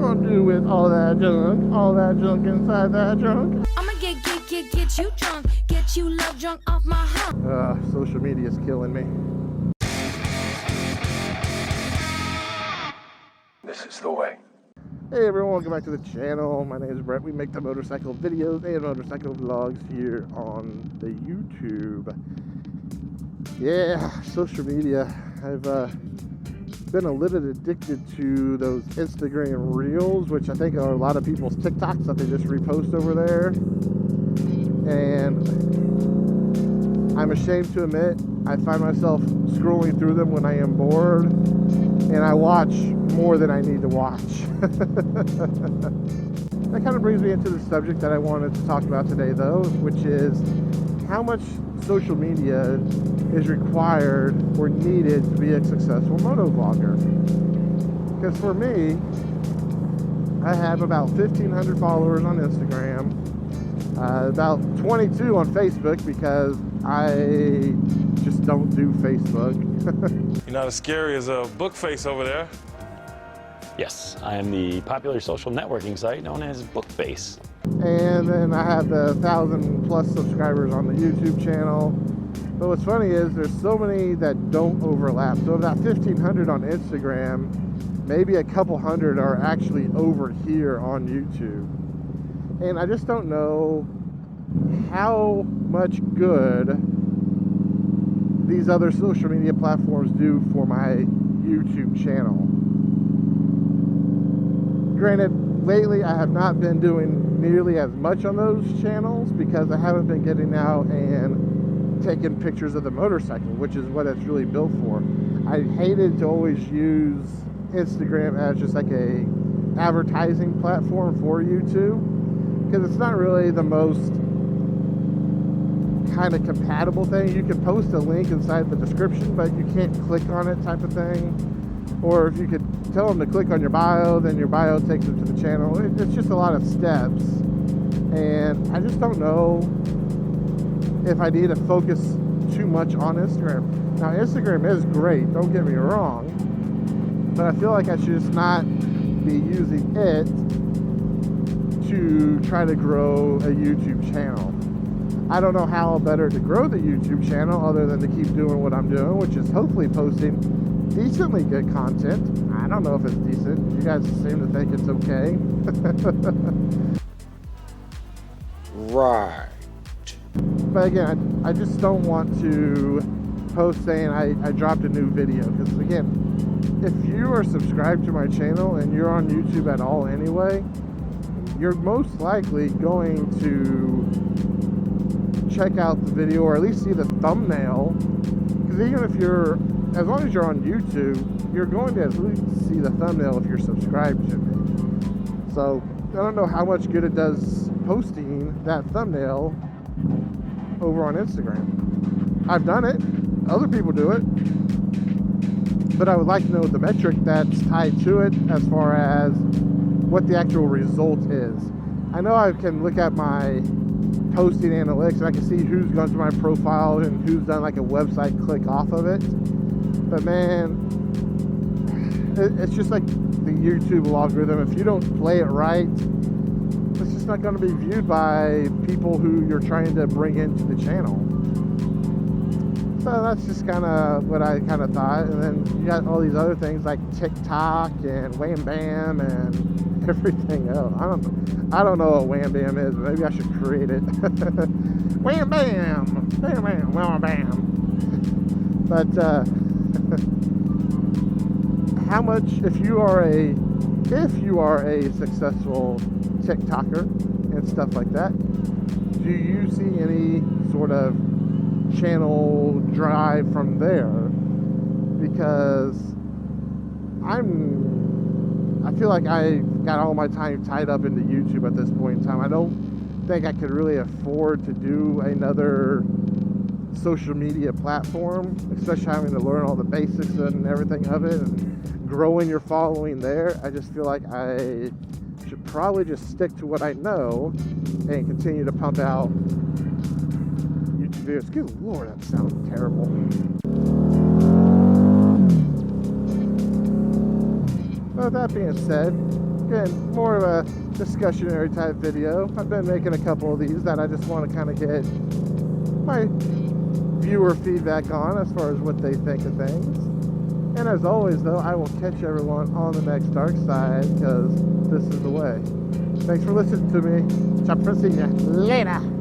gonna do with all that junk inside that trunk? I'ma get you drunk, get you love drunk off my hump. Social media is killing me. This is the way. Hey everyone, welcome back to the channel. My name is Brett. We make the motorcycle videos and motorcycle vlogs here on the YouTube. Yeah, social media. I've been a little addicted to those Instagram Reels, which I think are a lot of people's TikToks that they just repost over there. And I'm ashamed to admit, I find myself scrolling through them when I am bored, and I watch more than I need to watch. That kind of brings me into the subject that I wanted to talk about today, though, which is how much social media is required or needed to be a successful moto vlogger. Because for me, I have about 1,500 followers on Instagram, about 22 on Facebook because I just don't do Facebook. You're not as scary as a book face over there. Yes, I am the popular social networking site known as Bookface. And then I have the 1,000+ subscribers on the YouTube channel. But what's funny is there's so many that don't overlap. So of that 1,500 on Instagram, maybe a couple hundred are actually over here on YouTube. And I just don't know how much good these other social media platforms do for my YouTube channel. Granted, lately I have not been doing nearly as much on those channels because I haven't been getting out and taking pictures of the motorcycle, which is what it's really built for. I hated to always use Instagram as just like a advertising platform for YouTube because it's not really the most kind of compatible thing. You can post a link inside the description, but you can't click on it type of thing. Or if you could tell them to click on your bio, then your bio takes them to the channel. It's just a lot of steps. And I just don't know if I need to focus too much on Instagram. Now, Instagram is great, don't get me wrong. But I feel like I should just not be using it to try to grow a YouTube channel. I don't know how better to grow the YouTube channel other than to keep doing what I'm doing, which is hopefully posting decently good content. I don't know if it's decent. You guys seem to think it's okay. Right. But again, I just don't want to post saying I dropped a new video. Because again, if you are subscribed to my channel and you're on YouTube at all anyway, you're most likely going to check out the video or at least see the thumbnail. Because even if you're, as long as you're on YouTube, you're going to at least see the thumbnail if you're subscribed to me. So I don't know how much good it does posting that thumbnail over on Instagram. I've done it, other people do it, but I would like to know the metric that's tied to it as far as what the actual result is. I know I can look at my posting analytics and I can see who's gone to my profile and who's done like a website click off of it. But man, it's just like the YouTube algorithm. If you don't play it right, it's just not going to be viewed by people who you're trying to bring into the channel. So that's just kind of what I kind of thought. And then you got all these other things like TikTok and Wham Bam and everything else. I don't know what Wham Bam is, but maybe I should create it. Wham Bam! Bam Bam! Wham Bam! But how much, if you are a successful TikToker and stuff like that, do you see any sort of channel drive from there? Because I feel like I got all my time tied up into YouTube at this point in time. I don't think I could really afford to do another social media platform, especially having to learn all the basics and everything of it and growing your following there. I just feel like I should probably just stick to what I know and continue to pump out YouTube videos. Good Lord, that sounds terrible. With that being said, Again, more of a discussionary type video. I've been making a couple of these that I just want to kind of get my viewer feedback on as far as what they think of things. And as always, though, I will catch everyone on the next dark side, because this is the way. Thanks for listening to me. Ciao, for seeing ya. Later.